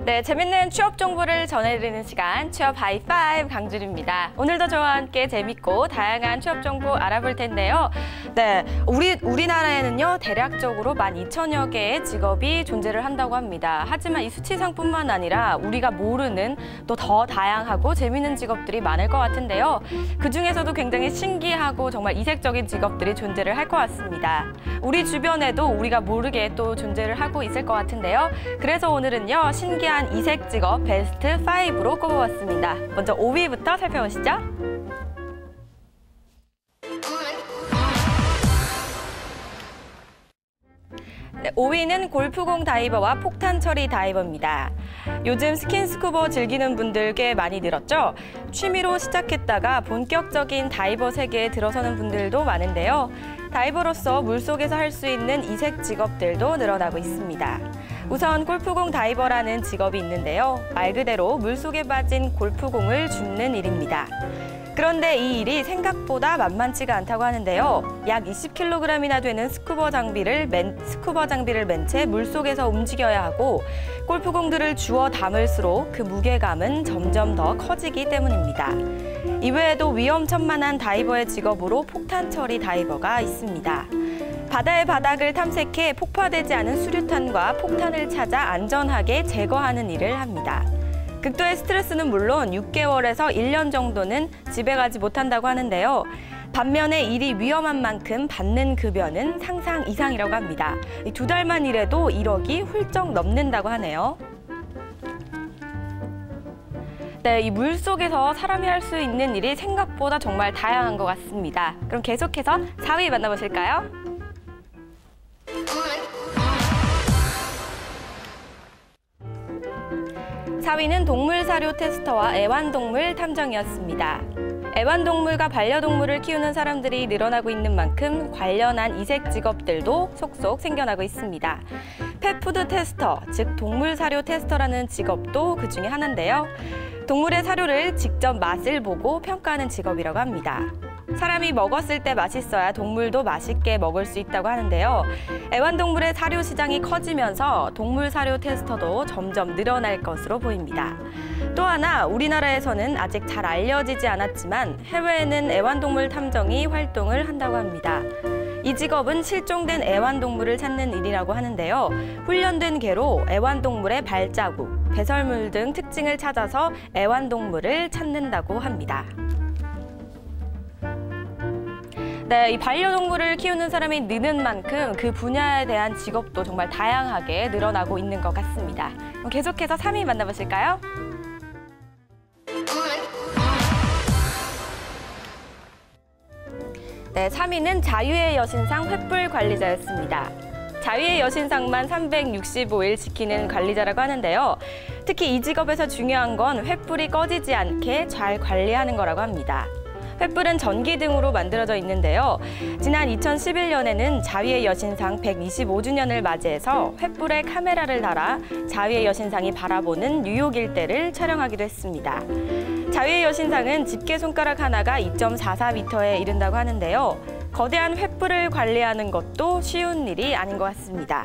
네, 재밌는 취업 정보를 전해드리는 시간 취업 하이파이브 강주리입니다. 오늘도 저와 함께 재밌고 다양한 취업 정보 알아볼 텐데요. 네, 우리나라에는요 대략적으로 12,000여 개의 직업이 존재를 한다고 합니다. 하지만 이 수치상뿐만 아니라 우리가 모르는 또 더 다양하고 재밌는 직업들이 많을 것 같은데요. 그 중에서도 굉장히 신기하고 정말 이색적인 직업들이 존재를 할 것 같습니다. 우리 주변에도 우리가 모르게 또 존재를 하고 있을 것 같은데요. 그래서 오늘은요 신기한 이색 직업 베스트 5로 꼽아봤습니다. 먼저 5위부터 살펴보시죠. 네, 5위는 골프공 다이버와 폭탄 처리 다이버입니다. 요즘 스킨스쿠버 즐기는 분들 꽤 많이 늘었죠? 취미로 시작했다가 본격적인 다이버 세계에 들어서는 분들도 많은데요. 다이버로서 물속에서 할 수 있는 이색 직업들도 늘어나고 있습니다. 우선 골프공 다이버라는 직업이 있는데요. 말 그대로 물속에 빠진 골프공을 줍는 일입니다. 그런데 이 일이 생각보다 만만치가 않다고 하는데요. 약 20kg이나 되는 스쿠버 장비를 맨 채 물속에서 움직여야 하고 골프공들을 주워 담을수록 그 무게감은 점점 더 커지기 때문입니다. 이외에도 위험천만한 다이버의 직업으로 폭탄 처리 다이버가 있습니다. 바다의 바닥을 탐색해 폭파되지 않은 수류탄과 폭탄을 찾아 안전하게 제거하는 일을 합니다. 극도의 스트레스는 물론 6개월에서 1년 정도는 집에 가지 못한다고 하는데요. 반면에 일이 위험한 만큼 받는 급여는 상상 이상이라고 합니다. 2달만 일해도 1억이 훌쩍 넘는다고 하네요. 네, 이 물속에서 사람이 할 수 있는 일이 생각보다 정말 다양한 것 같습니다. 그럼 계속해서 4위 만나보실까요? 4위는 동물 사료 테스터와 애완동물 탐정이었습니다. 애완동물과 반려동물을 키우는 사람들이 늘어나고 있는 만큼 관련한 이색 직업들도 속속 생겨나고 있습니다. 펫푸드 테스터, 즉 동물 사료 테스터라는 직업도 그 중에 하나인데요. 동물의 사료를 직접 맛을 보고 평가하는 직업이라고 합니다. 사람이 먹었을 때 맛있어야 동물도 맛있게 먹을 수 있다고 하는데요. 애완동물의 사료 시장이 커지면서 동물 사료 테스터도 점점 늘어날 것으로 보입니다. 또 하나 우리나라에서는 아직 잘 알려지지 않았지만 해외에는 애완동물 탐정이 활동을 한다고 합니다. 이 직업은 실종된 애완동물을 찾는 일이라고 하는데요. 훈련된 개로 애완동물의 발자국, 배설물 등 특징을 찾아서 애완동물을 찾는다고 합니다. 네, 이 반려동물을 키우는 사람이 느는 만큼 그 분야에 대한 직업도 정말 다양하게 늘어나고 있는 것 같습니다. 그럼 계속해서 3위 만나보실까요? 네, 3위는 자유의 여신상 횃불 관리자였습니다. 자유의 여신상만 365일 지키는 관리자라고 하는데요. 특히 이 직업에서 중요한 건 횃불이 꺼지지 않게 잘 관리하는 거라고 합니다. 횃불은 전기 등으로 만들어져 있는데요. 지난 2011년에는 자유의 여신상 125주년을 맞이해서 횃불에 카메라를 달아 자유의 여신상이 바라보는 뉴욕 일대를 촬영하기도 했습니다. 자유의 여신상은 집게 손가락 하나가 2.44m에 이른다고 하는데요. 거대한 횃불을 관리하는 것도 쉬운 일이 아닌 것 같습니다.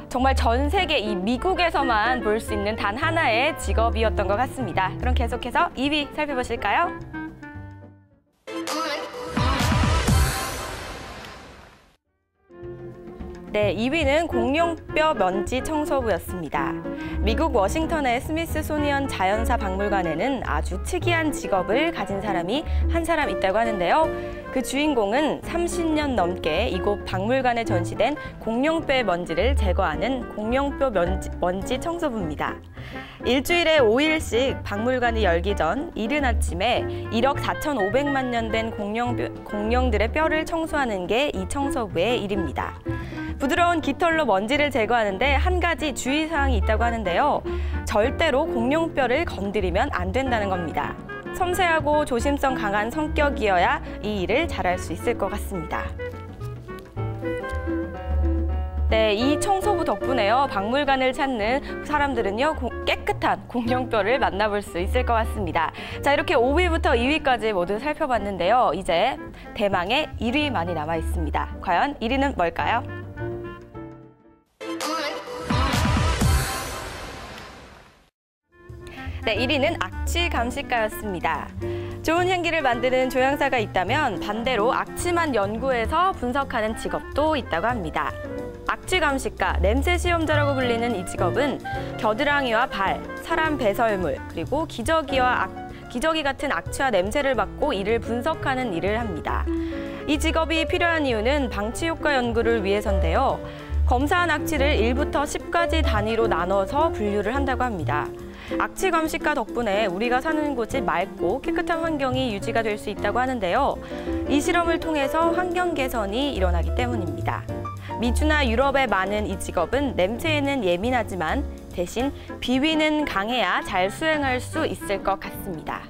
정말 전 세계 이 미국에서만 볼 수 있는 단 하나의 직업이었던 것 같습니다. 그럼 계속해서 2위 살펴보실까요? 네, 2위는 공룡뼈 먼지 청소부였습니다. 미국 워싱턴의 스미스소니언 자연사 박물관에는 아주 특이한 직업을 가진 사람이 한 사람 있다고 하는데요. 그 주인공은 30년 넘게 이곳 박물관에 전시된 공룡뼈의 먼지를 제거하는 공룡뼈 먼지 청소부입니다. 일주일에 5일씩 박물관이 열기 전 이른 아침에 1억 4,500만 년 된 공룡들의 뼈를 청소하는 게 이 청소부의 일입니다. 부드러운 깃털로 먼지를 제거하는데 한 가지 주의사항이 있다고 하는데요. 절대로 공룡뼈를 건드리면 안 된다는 겁니다. 섬세하고 조심성 강한 성격이어야 이 일을 잘할 수 있을 것 같습니다. 네, 이 청소부 덕분에요. 박물관을 찾는 사람들은요, 깨끗한 공룡뼈를 만나볼 수 있을 것 같습니다. 자, 이렇게 5위부터 2위까지 모두 살펴봤는데요. 이제 대망의 1위만이 남아 있습니다. 과연 1위는 뭘까요? 네, 1위는 악취 감식가였습니다. 좋은 향기를 만드는 조향사가 있다면 반대로 악취만 연구해서 분석하는 직업도 있다고 합니다. 악취 감식가, 냄새 시험자라고 불리는 이 직업은 겨드랑이와 발, 사람 배설물, 그리고 기저귀 같은 악취와 냄새를 맡고 이를 분석하는 일을 합니다. 이 직업이 필요한 이유는 방치 효과 연구를 위해서인데요. 검사한 악취를 1부터 10까지 단위로 나눠서 분류를 한다고 합니다. 악취 감식가 덕분에 우리가 사는 곳이 맑고 깨끗한 환경이 유지가 될 수 있다고 하는데요. 이 실험을 통해서 환경 개선이 일어나기 때문입니다. 미주나 유럽에 많은 이 직업은 냄새에는 예민하지만 대신 비위는 강해야 잘 수행할 수 있을 것 같습니다.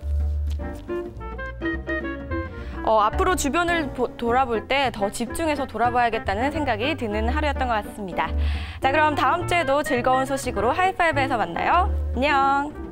앞으로 주변을 돌아볼 때 더 집중해서 돌아봐야겠다는 생각이 드는 하루였던 것 같습니다. 자, 그럼 다음 주에도 즐거운 소식으로 하이파이브에서 만나요. 안녕!